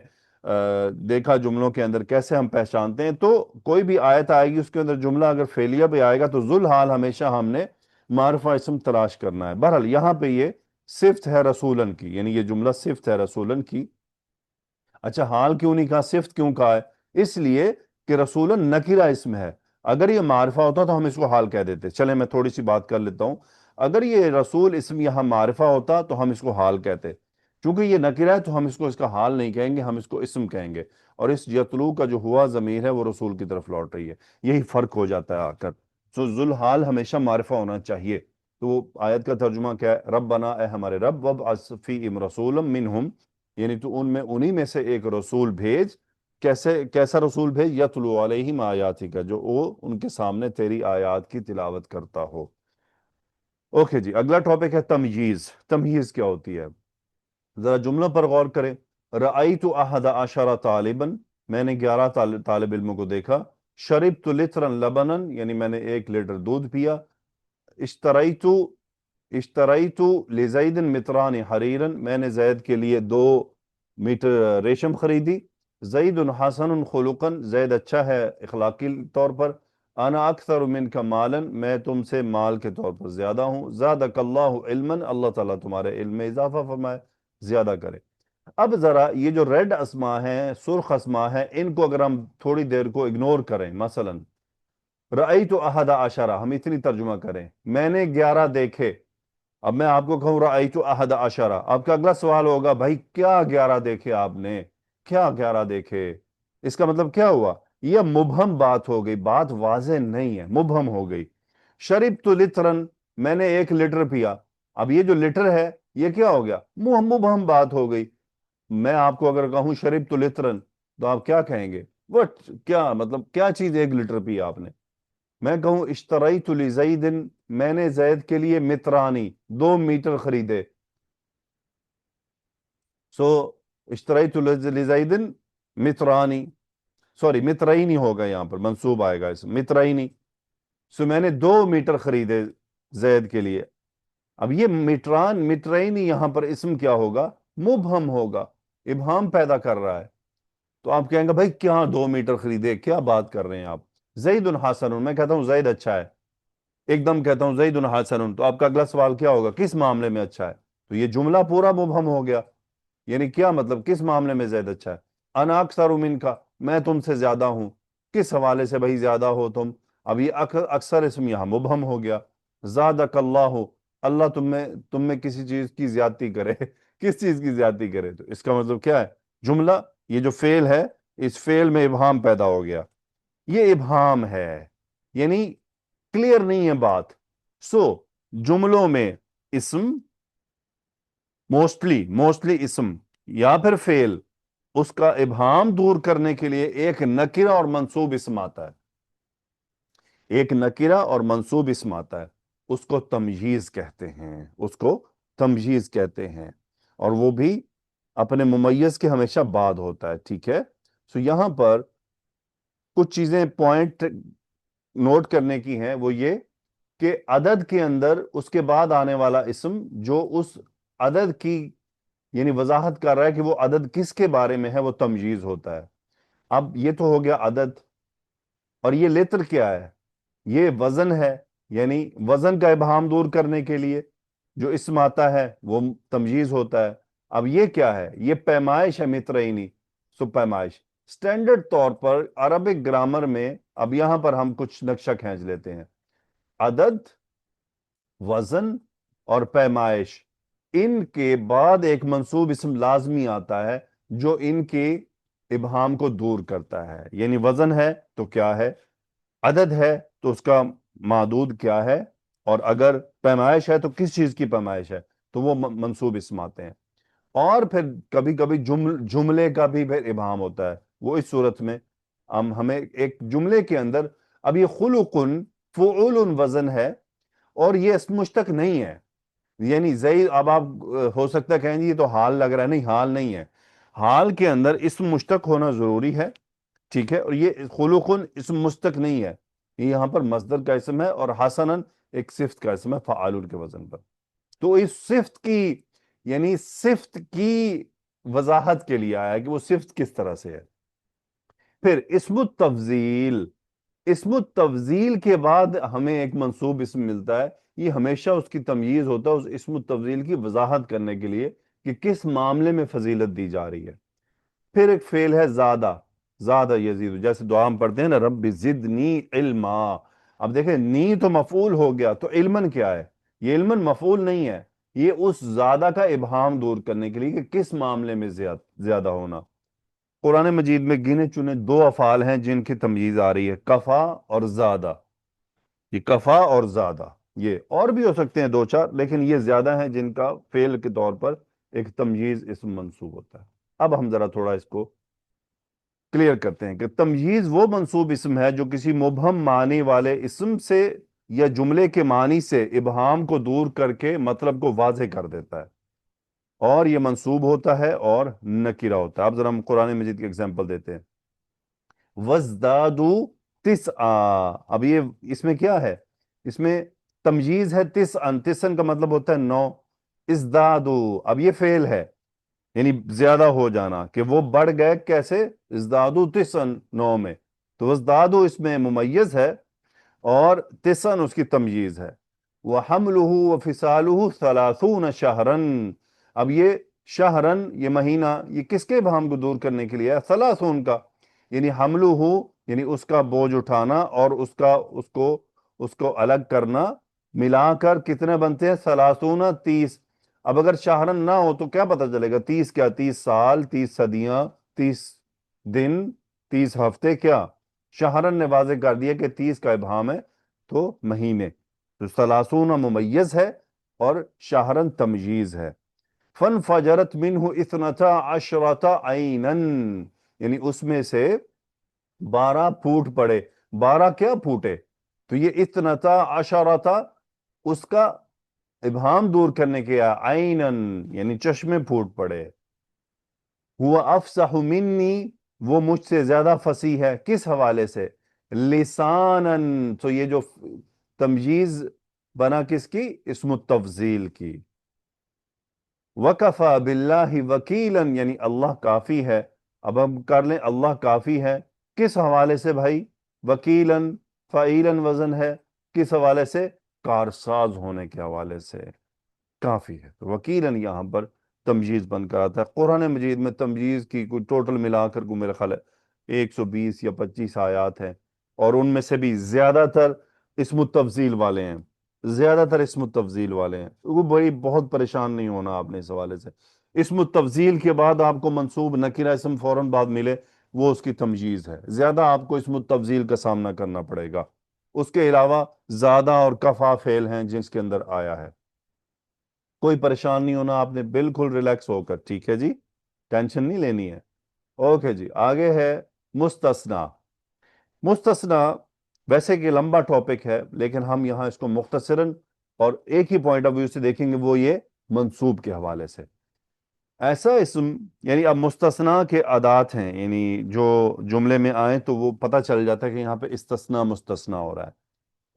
دیکھا جملوں کے اندر کیسے ہم پہچانتے ہیں. تو کوئی بھی آیت آئے گی اس کے اندر جملہ اگر فعلیہ بھی آئے گا تو ذو الحال ہمیشہ ہم نے معرفہ اسم تلاش کرنا ہے. بہرحال یہاں پہ یہ صفت ہے رسولن کی، یعنی یہ جملہ صفت ہے رسولن کی. اچھا حال کیوں نہیں کہا، صفت کیوں کہا ہے؟ اس لیے کہ رسولن نکرہ اسم ہے. اگر یہ معرفہ ہوتا تو ہم اس کو حال کہہ دیتے. چلیں میں تھوڑی سی بات کر لیتا ہوں. اگر یہ رسول اسم یہاں معرفہ ہوتا تو ہم اس کو حال کہتے. چونکہ یہ نکرہ ہے تو ہم اس کو اس کا حال نہیں کہیں گے، ہم اس کو اسم کہیں گے. اور اس یتلو کا جو ہوا ضمیر ہے وہ رسول کی طرف لوٹ رہی ہے. یہی فرق ہو جاتا ہے آ کر. ذو الحال ہمیشہ معرفہ ہونا چاہیے. تو آیت کا ترجمہ کیا ہے؟ ربنا اے ہمارے رب، وابعث فیہم رسولا منہم، یعنی تو انہی میں سے ایک رسول بھیج. کیسا رسول بھیج؟ یتلو علیہم آیاتک، جو وہ ان کے سامنے تیری آیات کی تلاوت کرتا ہو. اوکے جی اگلا ٹاپک ہے تمییز. تمییز کیا ہوتی ہے؟ ذرا جملوں پر غور کریں. رأیت احد عشر طالبا، میں نے 11 طالب علموں کو دیکھا. شربت لترا لبنا، یعنی میں نے 1 لیٹر دودھ پیا. اشتریت لزید متران حریرا، میں نے زید کے لیے 2 میٹر ریشم خریدی. زید حسن خلقا، زید اچھا ہے اخلاقی طور پر. انا اکثر منک مالا، میں تم سے مال کے طور پر زیادہ ہوں. زادک اللہ علما، اللہ تعالیٰ تمہارے علم میں اضافہ فرمائے، زیادہ کرے. اب ذرا یہ جو ریڈ اسما ہیں، سرخ اسما ہیں، ان کو اگر ہم تھوڑی دیر کو اگنور کریں، مثلا رأیت احد عشر، ہم اتنی ترجمہ کریں میں نے 11 دیکھے. اب میں آپ کو کہوں رأیت احد عشر، آپ کا اگلا سوال ہوگا بھائی کیا 11 دیکھے آپ نے؟ کیا 11 دیکھے؟ اس کا مطلب کیا ہوا؟ یہ مبہم بات ہو گئی، بات واضح نہیں ہے، مبہم ہو گئی. شربت لترن، میں نے 1 لیٹر پیا. اب یہ جو لیٹر ہے یہ کیا ہو گیا؟ مبہم بات ہو گئی. میں آپ کو اگر کہوں شربت لترن تو آپ کیا کہیں گے؟ وٹ کیا مطلب کیا چیز 1 لیٹر پیا آپ نے؟ میں کہوں اشتریت لزید، میں نے زید کے لیے مترانی 2 میٹر خریدے. اشتریت لزید مترانی، سوری مترینی ہوگا، یہاں پر منصوب آئے گا اس مترینی. میں نے 2 میٹر خریدے زید کے لیے. اب یہ مترینی یہاں پر اسم کیا ہوگا؟ مبہم ہوگا، ابہام پیدا کر رہا ہے. تو آپ کہیں گے بھائی کیا 2 میٹر خریدے، کیا بات کر رہے ہیں آپ؟ زید حسن، میں کہتا ہوں زید اچھا ہے. ایک دم کہتا ہوں زید حسن، تو آپ کا اگلا سوال کیا ہوگا؟ کس معاملے میں اچھا ہے؟ تو یہ جملہ پورا مبہم ہو گیا، یعنی کیا مطلب کس معاملے میں زید اچھا ہے؟ انا اکثر منک، میں تم سے زیادہ ہوں، کس حوالے سے بھائی زیادہ ہو تم؟ اب یہ اکثر اسم یہاں مبہم ہو گیا۔ زادک اللہ، اللہ تم میں کسی چیز کی زیادتی کرے کس چیز کی زیادتی کرے؟ تو اس کا مطلب کیا ہے؟ جملہ، یہ جو فعل ہے، اس فعل میں ابہام پیدا ہو گیا، یہ ابہام ہے، یعنی کلیئر نہیں ہے بات۔ سو جملوں میں اسم موسٹلی اسم یا پھر فعل، اس کا ابہام دور کرنے کے لیے ایک نکرہ اور منصوب اسم آتا ہے، ایک نکرہ اور منصوب اسم آتا ہے، اس کو تمییز کہتے ہیں، اس کو تمییز کہتے ہیں، اور وہ بھی اپنے ممیز کے ہمیشہ بعد ہوتا ہے، ٹھیک ہے؟ سو یہاں پر کچھ چیزیں پوائنٹ نوٹ کرنے کی ہیں، وہ یہ کہ عدد کے اندر اس کے بعد آنے والا اسم جو اس عدد کی یعنی وضاحت کر رہا ہے کہ وہ عدد کس کے بارے میں ہے، وہ تمییز ہوتا ہے۔ اب یہ تو ہو گیا عدد، اور یہ لتر کیا ہے؟ یہ وزن ہے، یعنی وزن کا ابہام دور کرنے کے لیے جو اسم آتا ہے وہ تمییز ہوتا ہے۔ اب یہ کیا ہے؟ یہ پیمائش ہے، مترینی، سو پیمائش سٹینڈرڈ طور پر عربک گرامر میں، اب یہاں پر ہم کچھ نقشہ کھینچ لیتے ہیں، عدد، وزن اور پیمائش، ان کے بعد ایک منصوب اسم لازمی آتا ہے جو ان کے ابہام کو دور کرتا ہے، یعنی وزن ہے تو کیا ہے، عدد ہے تو اس کا معدود کیا ہے، اور اگر پیمائش ہے تو کس چیز کی پیمائش ہے، تو وہ منصوب اسم آتے ہیں۔ اور پھر کبھی کبھی جملے کا بھی پھر ابہام ہوتا ہے، وہ اس صورت میں ہمیں ایک جملے کے اندر، اب یہ خلقن فعول وزن ہے اور یہ اسم مشتق نہیں ہے، یعنی زید، اب آپ ہو سکتا ہے کہیں گے یہ تو حال لگ رہا ہے، نہیں، حال نہیں ہے، حال کے اندر اسم مشتق ہونا ضروری ہے، ٹھیک ہے؟ اور یہ خلقن اسم مشتق نہیں ہے، یہ یہاں پر مصدر کا اسم ہے، اور حسنن ایک صفت کا اسم ہے فعال کے وزن پر۔ تو اس صفت کی، یعنی صفت کی وضاحت کے لیے آیا کہ وہ صفت کس طرح سے ہے۔ پھر اسم التفضیل، اسم التفضیل کے بعد ہمیں ایک منصوب اسم ملتا ہے، یہ ہمیشہ اس کی تمییز ہوتا ہے اس اسم التفضیل کی وضاحت کرنے کے لیے کہ کس معاملے میں فضیلت دی جا رہی ہے۔ پھر ایک فعل ہے زادہ، زادہ یزید، جیسے دعا ہم پڑھتے ہیں نا، رب زدنی علما، اب دیکھیں نی تو مفعول ہو گیا، تو علمن کیا ہے؟ یہ علمن مفعول نہیں ہے، یہ اس زادہ کا ابہام دور کرنے کے لیے کہ کس معاملے میں زیادہ ہونا۔ قرآن مجید میں گنے چنے دو افعال ہیں جن کی تمییز آ رہی ہے، کفا اور زادہ، یہ کفا اور زادہ، یہ اور بھی ہو سکتے ہیں دو چار، لیکن یہ زیادہ ہیں جن کا فعل کے طور پر ایک تمییز اسم منصوب ہوتا ہے۔ اب ہم ذرا تھوڑا اس کو کلیئر کرتے ہیں کہ تمییز وہ منصوب اسم ہے جو کسی مبہم معنی والے اسم سے یا جملے کے معنی سے ابہام کو دور کر کے مطلب کو واضح کر دیتا ہے، اور یہ منصوب ہوتا ہے اور نکرہ ہوتا ہے۔ اب ذرا ہم قرآن مجید کی ایگزامپل دیتے ہیں، وَازْدَادُوا تِسْعًا، اب یہ اس میں کیا ہے؟ اس میں تمییز ہے تسعن، تسعن کا مطلب ہوتا ہے 9، ازدادو، اب یہ فعل ہے، یعنی زیادہ ہو جانا، کہ وہ بڑھ گئے، کیسے؟ ازدادو تسعن، 9 میں، تو ازدادو اس میں ممیز ہے اور تسعن اس کی تمییز ہے۔ وَحَمْلُهُ وَفِصَالُهُ 30 شَهْرًا، اب یہ شہرن، یہ مہینہ، یہ کس کے ابہام کو دور کرنے کے لیے ہے؟ 30 کا، یعنی حملہ، یعنی اس کا بوجھ اٹھانا اور اس کو الگ کرنا، ملا کر کتنے بنتے ہیں؟ 30، 30۔ اب اگر شہرن نہ ہو تو کیا پتہ چلے گا؟ 30 کیا؟ 30 سال، 30 صدیاں، 30 دن، 30 ہفتے، کیا؟ شہرن نے واضح کر دیا کہ 30 کا ابہام ہے تو مہینے، تو 30 ممیز ہے اور شہرن تمییز ہے۔ فَانْفَجَرَتْ مِنْهُ 12 عَيْنًا، یعنی اس میں سے 12 پھوٹ پڑے، 12 کیا پھوٹے؟ تو یہ 12 اس کا ابہام دور کرنے کے عینن، یعنی چشمے پھوٹ پڑے۔ ہوا افصح منی، وہ مجھ سے زیادہ فصیح ہے، کس حوالے سے؟ لسانن، تو یہ جو تمییز بنا کس کی؟ اسم التفضیل کی۔ وَكَفَى بِاللَّهِ وَكِيلًا، یعنی اللہ کافی ہے۔ اب ہم کر لیں اللہ کافی ہے، کس حوالے سے بھائی؟ وکیلاً، فعیلاً وزن ہے، کس حوالے سے؟ کارساز ہونے کے حوالے سے کافی ہے. تو وکیلاً یہاں پر تمجیز بن کر آتا ہے. قرآن مجید میں تمجیز کی کوئی ٹوٹل ملا کر کو میرا خیال ہے 120 یا 25 آیات ہیں، اور ان میں سے بھی زیادہ تر اسم التفضیل والے ہیں. زیادہ تر اسم التفضیل والے ہیں. وہ بڑی بہت پریشان نہیں ہونا آپ نے اس حوالے سے. اسم التفضیل کے بعد آپ کو منصوب نکرہ اسم فوراً بعد ملے، وہ اس کی تمجیز ہے. زیادہ آپ کو اسم التفضیل کا سامنا کرنا پڑے گا. اس کے علاوہ زیادہ اور کفا فعل ہیں جس کے اندر آیا ہے. کوئی پریشان نہیں ہونا آپ نے، بالکل ریلیکس ہو کر. ٹھیک ہے جی، ٹینشن نہیں لینی ہے. اوکے جی، آگے ہے مستثنا. مستثنا ویسے کہ لمبا ٹاپک ہے، لیکن ہم یہاں اس کو مختصراً اور ایک ہی پوائنٹ آف ویو سے دیکھیں گے، وہ یہ منصوب کے حوالے سے. ایسا اسم، یعنی اب مستثنا کے ادات ہیں، یعنی جو جملے میں آئیں تو وہ پتہ چل جاتا ہے کہ یہاں پہ استثنا مستثنا ہو رہا ہے.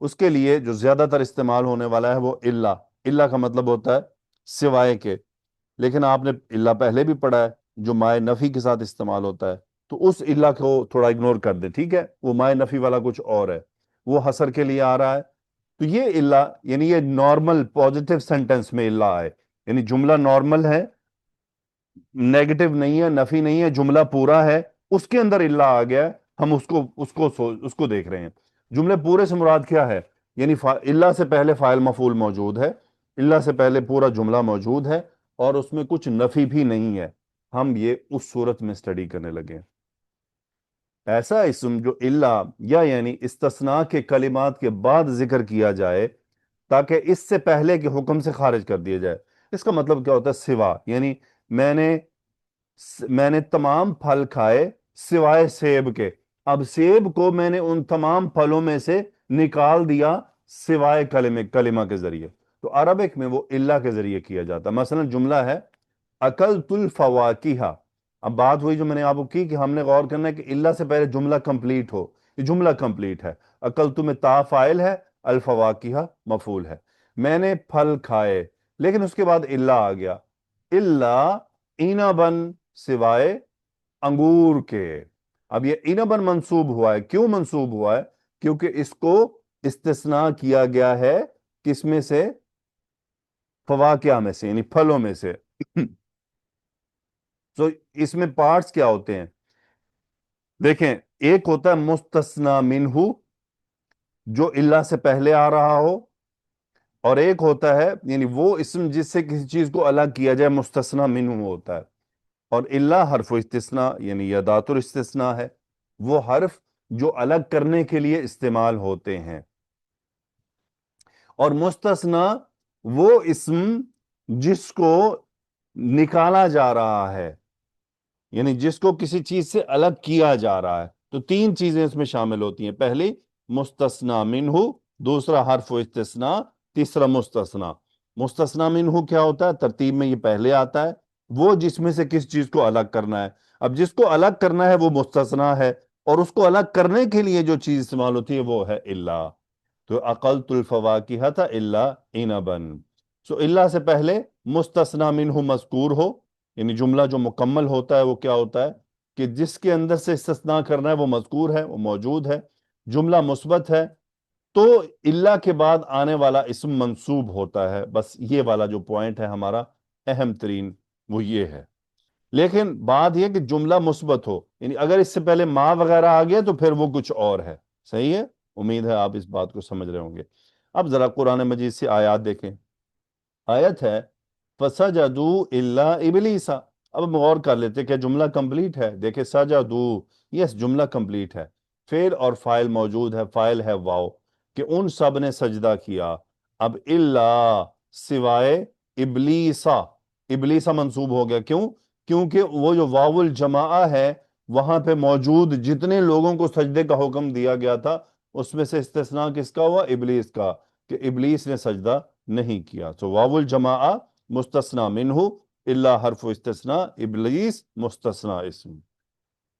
اس کے لیے جو زیادہ تر استعمال ہونے والا ہے وہ الا. الا کا مطلب ہوتا ہے سوائے کے. لیکن آپ نے الا پہلے بھی پڑھا ہے، جو مائے نفی کے ساتھ استعمال ہوتا ہے. تو اس الا کو تھوڑا اگنور کر دیں، ٹھیک ہے؟ وہ مائے نفی والا کچھ اور ہے، وہ حصر کے لیے آ رہا ہے. تو یہ الا، یعنی یہ نارمل پوزیٹیو سینٹنس میں الا آئے، یعنی جملہ نارمل ہے، نیگیٹو نہیں ہے، نفی نہیں ہے، جملہ پورا ہے، اس کے اندر الا آ گیا ہے. ہم اس کو دیکھ رہے ہیں. جملے پورے سے مراد کیا ہے؟ یعنی الا سے پہلے فاعل مفعول موجود ہے، الا سے پہلے پورا جملہ موجود ہے، اور اس میں کچھ نفی بھی نہیں ہے. ہم یہ اس صورت میں سٹڈی کرنے لگے ہیں. ایسا اسم جو الا یا یعنی استثناء کے کلمات کے بعد ذکر کیا جائے تاکہ اس سے پہلے کے حکم سے خارج کر دیا جائے. اس کا مطلب کیا ہوتا ہے؟ سوا، یعنی میں نے تمام پھل کھائے سوائے سیب کے. اب سیب کو میں نے ان تمام پھلوں میں سے نکال دیا سوائے کلمہ کے ذریعے. تو عربک میں وہ الا کے ذریعے کیا جاتا. مثلا جملہ ہے اکلت الفواکہ. اب بات ہوئی جو میں نے آپ کو کی کہ ہم نے غور کرنا ہے کہ الا سے پہلے جملہ کمپلیٹ ہو. یہ جملہ کمپلیٹ ہے. اکلت میں تا فاعل ہے، الفواکہ مفعول ہے. میں نے پھل کھائے، لیکن اس کے بعد الا آ گیا. الا عنبن، سوائے انگور کے. اب یہ عنبن منصوب ہوا ہے. کیوں منصوب ہوا ہے؟ کیونکہ اس کو استثناء کیا گیا ہے کس میں سے؟ فواکہ میں سے، یعنی پھلوں میں سے. تو اس میں پارٹس کیا ہوتے ہیں دیکھیں. ایک ہوتا ہے مستثنی منہ، جو الا سے پہلے آ رہا ہو، اور ایک ہوتا ہے یعنی وہ اسم جس سے کسی چیز کو الگ کیا جائے، مستثنی منہ ہوتا ہے. اور الا حرف استثناء، یعنی اداۃ الاستثناء ہے، وہ حرف جو الگ کرنے کے لیے استعمال ہوتے ہیں. اور مستثنی وہ اسم جس کو نکالا جا رہا ہے، یعنی جس کو کسی چیز سے الگ کیا جا رہا ہے. تو تین چیزیں اس میں شامل ہوتی ہیں. پہلی مستثنی منہ، دوسرا حرف استثناء، تیسرا مستثنی. مستثنی منہ کیا ہوتا ہے؟ ترتیب میں یہ پہلے آتا ہے، وہ جس میں سے کس چیز کو الگ کرنا ہے. اب جس کو الگ کرنا ہے وہ مستثنی ہے، اور اس کو الگ کرنے کے لیے جو چیز استعمال ہوتی ہے وہ ہے الا. تو اقلت الفواکہ الا عنبا. سو الا سے پہلے مستثنی منہ مذکور ہو، یعنی جملہ جو مکمل ہوتا ہے وہ کیا ہوتا ہے کہ جس کے اندر سے استثناء کرنا ہے وہ مذکور ہے، وہ موجود ہے. جملہ مثبت ہے تو الا کے بعد آنے والا اسم منصوب ہوتا ہے. بس یہ والا جو پوائنٹ ہے ہمارا اہم ترین، وہ یہ ہے. لیکن بات یہ کہ جملہ مثبت ہو، یعنی اگر اس سے پہلے ما وغیرہ آ گیا تو پھر وہ کچھ اور ہے. صحیح ہے؟ امید ہے آپ اس بات کو سمجھ رہے ہوں گے. اب ذرا قرآن مجید سے آیات دیکھیں. آیت ہے فَسَجَدُوا إِلَّا إِبْلِيسَ. اب ہم غور کر لیتے کہ جملہ کمپلیٹ ہے. دیکھیں سجدو، یس جملہ کمپلیٹ ہے، فعل اور فاعل موجود ہے. فاعل ہے واو، کہ ان سب نے سجدہ کیا. اب الا، سوائے ابلیسا. ابلیسا منصوب ہو گیا. کیوں؟ کیونکہ وہ جو واو الجماعہ ہے وہاں پہ موجود جتنے لوگوں کو سجدے کا حکم دیا گیا تھا اس میں سے استثناء کس کا ہوا؟ ابلیس کا، کہ ابلیس نے سجدہ نہیں کیا. تو واو الجماعہ مستثنی منہ، الا حرف استثناء، ابلیس مستثنی اسم.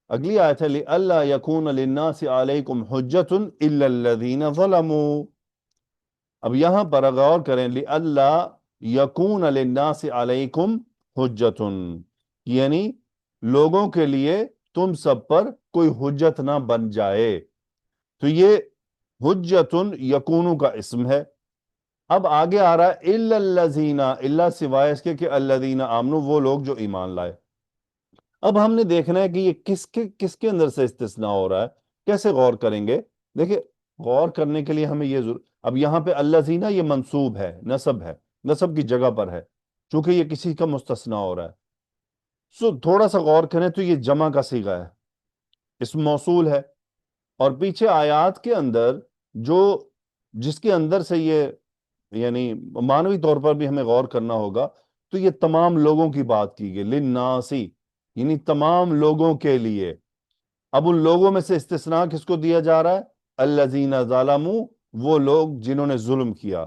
اگلی آیت ہے لِأَلَّا يَكُونَ لِلنَّاسِ عَلَيْكُمْ حُجَّةٌ إِلَّا الَّذِينَ ظَلَمُوا. اب یہاں پر غور کریں، لِأَلَّا يَكُونَ لِلنَّاسِ عَلَيْكُمْ حُجَّةٌ، یعنی لوگوں کے لیے تم سب پر کوئی حجت نہ بن جائے. تو یہ حجتن یکونو کا اسم ہے. اب آگے آ رہا ہے الا الذین، الا سوائے اس کے کہ الذین آمنو، وہ لوگ جو ایمان لائے. اب ہم نے دیکھنا ہے کہ یہ کس کے اندر سے استثناء ہو رہا ہے، کیسے غور کریں گے. دیکھیں، غور کرنے کے لیے ہمیں یہ ضرور، اب یہاں پہ الذین یہ منصوب ہے، نصب ہے، نصب کی جگہ پر ہے، چونکہ یہ کسی کا مستثنیٰ ہو رہا ہے. تھوڑا سا غور کریں تو یہ جمع کا صیغہ ہے، اسم موصول ہے، اور پیچھے آیات کے اندر جو جس کے اندر سے یہ، یعنی معنوی طور پر بھی ہمیں غور کرنا ہوگا، تو یہ تمام لوگوں کی بات کی گئی، للناسی، یعنی تمام لوگوں کے لیے. اب ان لوگوں میں سے استثناء کس کو دیا جا رہا ہے؟ الذین ظلموا، وہ لوگ جنہوں نے ظلم کیا.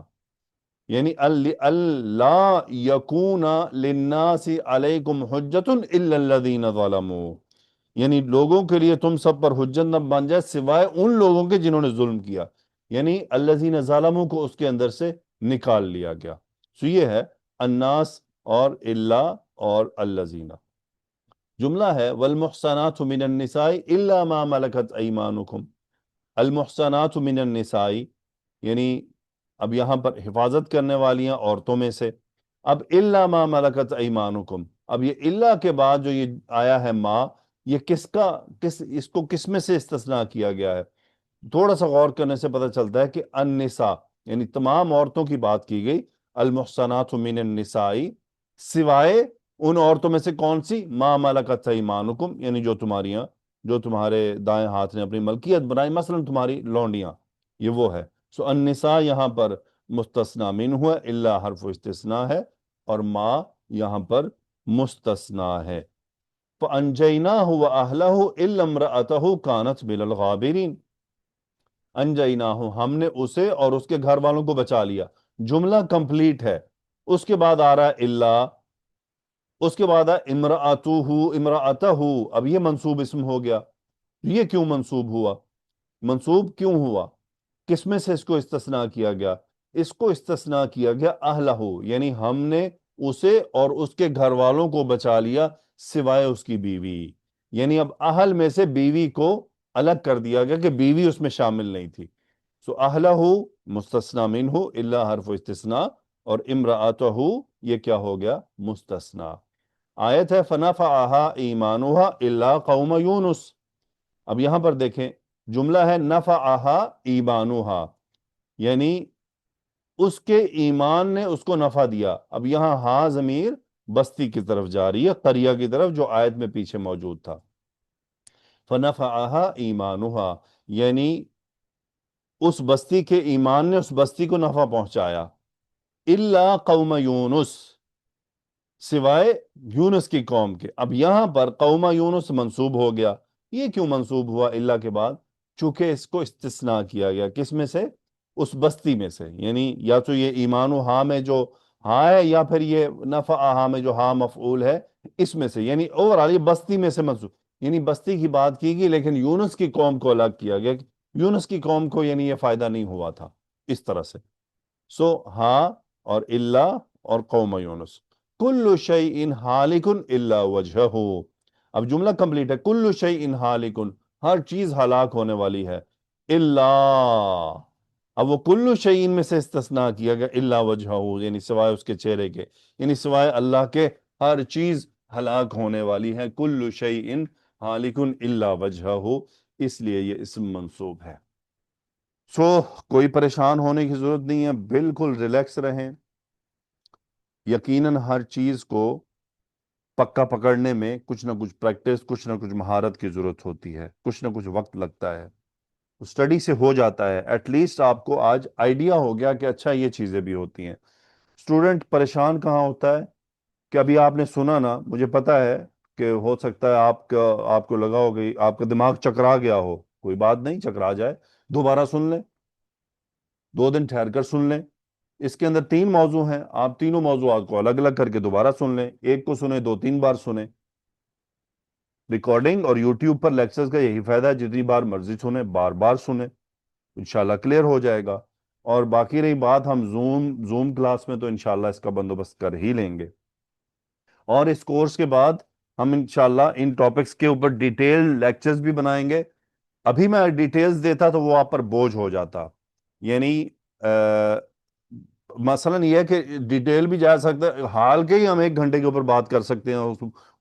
یعنی اللہ یکون للناس علیکم حجت الا الذین ظلموا، یعنی لوگوں کے لیے تم سب پر حجت نہ بن جائے سوائے ان لوگوں کے جنہوں نے ظلم کیا. یعنی الذین ظلموا کو اس کے اندر سے نکال لیا گیا. یہ ہے الناس اور الا اور الذین. جملہ ہے والمحصنات من النساء الا ما ملکت ایمانکم. المحصنات من النساء یعنی اب یہاں پر حفاظت کرنے والی ہیں عورتوں میں سے. اب الا ما ملکت ایمانکم، اب یہ الا کے بعد جو یہ آیا ہے ما، یہ اس کو کس میں سے استثناء کیا گیا ہے؟ تھوڑا سا غور کرنے سے پتہ چلتا ہے کہ النساء یعنی تمام عورتوں کی بات کی گئی. المحصنات من النساء سوائے ان عورتوں میں سے کون سی؟ ما ملکت ایمانکم، یعنی جو تمہارے دائیں ہاتھ نے اپنی ملکیت بنائی، مثلا تمہاری لونڈیاں، یہ وہ ہے. النساء یہاں پر مستثنی من ہوا، الا حرف استثناء ہے، اور ما یہاں پر مستثنیٰ ہے. فَأَنْجَيْنَاهُ وَأَهْلَهُ إِلَّا امْرَأَتَهُ كَانَتْ مِنَ الْغَابِرِينَ. انجیناہ، ہم نے اسے اور اس کے گھر والوں کو بچا لیا. جملہ کمپلیٹ ہے. اس کے بعد آ رہا ہے الا، اس کے بعد ہے امرأتہ. اب یہ منصوب اسم ہو گیا. یہ کیوں منصوب ہوا؟ منصوب کیوں ہوا؟ کس میں سے اس کو استثناء کیا گیا؟ اس کو استثناء کیا گیا اہلہ، یعنی ہم نے اسے اور اس کے گھر والوں کو بچا لیا سوائے اس کی بیوی. یعنی اب اہل میں سے بیوی کو الگ کر دیا گیا کہ بیوی اس میں شامل نہیں تھی. اہلہ مستثنی منہ، الا حرف استثناء، اور امرأتہ یہ کیا ہو گیا؟ مستثنیٰ. آیت ہے فَنَفَعَهَا إِيمَانُهَا إِلَّا قَوْمَ يُونُسَ. اب یہاں پر دیکھیں، جملہ ہے نفعها ایمانها، یعنی اس کے ایمان نے اس کو نفع دیا. اب یہاں ہا ضمیر بستی کی طرف جا رہی ہے، قریہ کی طرف، جو آیت میں پیچھے موجود تھا. فنفعها ایمانها، یعنی اس بستی کے ایمان نے اس بستی کو نفع پہنچایا. الا قوم یونس، سوائے یونس کی قوم کے. اب یہاں پر قوم یونس منصوب ہو گیا. یہ کیوں منصوب ہوا الا کے بعد؟ چونکہ اس کو استثناء کیا گیا. کس میں سے؟ اس بستی میں سے. یعنی یا تو یہ ایمان ہا میں جو ہا ہے، یا پھر یہ نفع ہا میں جو ہا مفعول ہے اس میں سے. یعنی اوورآل یہ بستی میں سے منصوب، یعنی بستی کی بات کی گئی لیکن یونس کی قوم کو الگ کیا گیا. یونس کی قوم کو یعنی یہ فائدہ نہیں ہوا تھا اس طرح سے. ہا اور الا اور قوم یونس. کل شیء ہالک الا وجہہ. اب جملہ کمپلیٹ ہے. کل شیء ہالک، ہر چیز ہلاک ہونے والی ہے. الا، اب وہ کل شیء میں سے استثناء کیا گیا الا وجہہ، یعنی سوائے اس کے چہرے کے، یعنی سوائے اللہ کے ہر چیز ہلاک ہونے والی ہے. کل شیء ہالک الا وجہہ، اس لیے یہ اسم منصوب ہے. کوئی پریشان ہونے کی ضرورت نہیں ہے، بالکل ریلیکس رہیں. یقیناً ہر چیز کو پکا پکڑنے میں کچھ نہ کچھ پریکٹس، کچھ نہ کچھ مہارت کی ضرورت ہوتی ہے، کچھ نہ کچھ وقت لگتا ہے. اسٹڈی سے ہو جاتا ہے. ایٹ لیسٹ آپ کو آج آئیڈیا ہو گیا کہ اچھا یہ چیزیں بھی ہوتی ہیں. اسٹوڈنٹ پریشان کہاں ہوتا ہے کہ ابھی آپ نے سنا نا، مجھے پتا ہے کہ ہو سکتا ہے آپ کو لگا ہو گئی، آپ کا دماغ چکرا گیا ہو. کوئی بات نہیں، چکرا جائے، دوبارہ سن لیں، 2 دن ٹھہر کر سن لیں. اس کے اندر 3 موضوع ہیں، آپ تینوں موضوعات کو الگ الگ کر کے دوبارہ سن لیں. ایک کو سنیں، 2-3 بار سنیں. ریکارڈنگ اور یوٹیوب پر لیکچرز کا یہی فائدہ ہے، جتنی بار مرضی سنیں، بار بار سنیں، انشاءاللہ کلیئر ہو جائے گا. اور باقی رہی بات، ہم زوم کلاس میں تو انشاءاللہ اس کا بندوبست کر ہی لیں گے. اور اس کورس کے بعد ہم انشاءاللہ ان ٹاپکس کے اوپر ڈیٹیل لیکچرز بھی بنائیں گے. ابھی میں ڈیٹیلز دیتا تو وہ آپ پر بوجھ ہو جاتا. یعنی مثلا یہ ہے کہ ڈیٹیل بھی جا سکتا ہے، حال کے ہی ہم 1 گھنٹے کے اوپر بات کر سکتے ہیں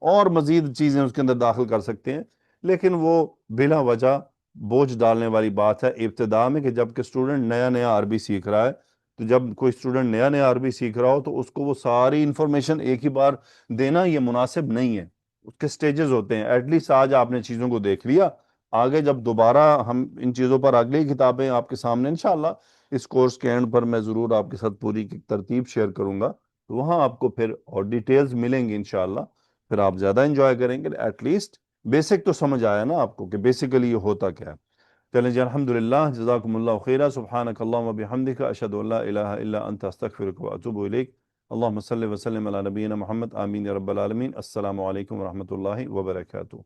اور مزید چیزیں اس کے اندر داخل کر سکتے ہیں، لیکن وہ بلا وجہ بوجھ ڈالنے والی بات ہے ابتدا میں، کہ جب کہ اسٹوڈنٹ نیا نیا عربی سیکھ رہا ہے. تو جب کوئی اسٹوڈنٹ نیا نیا عربی سیکھ رہا ہو تو اس کو وہ ساری انفارمیشن ایک ہی بار دینا یہ مناسب نہیں ہے. اس کے سٹیجز ہوتے ہیں. ایٹ لیسٹ آج آپ نے چیزوں کو دیکھ لیا، آگے جب دوبارہ ہم ان چیزوں پر اگلی کتابیں آپ کے سامنے انشاءاللہ اس کورس کے اینڈ پر میں ضرور آپ کے ساتھ پوری کی ترتیب شیئر کروں گا، تو وہاں آپ کو پھر اور ڈیٹیلز ملیں گی انشاءاللہ. پھر آپ زیادہ انجوائے کریں گے. ایٹ لیسٹ بیسک تو سمجھ آیا نا آپ کو کہ بیسیکلی یہ ہوتا کیا ہے. چلیں جی، الحمدللہ، جزاکم اللہ خیرہ. سبحانک اللہم و بحمدک، اشہد ان لا الہ الا انت، استغفرک و اتوب الیک. اللہم صلی وسلم علی نبینا محمد. آمین یا رب العالمین. السلام علیکم ورحمۃ اللہ وبرکاتہ.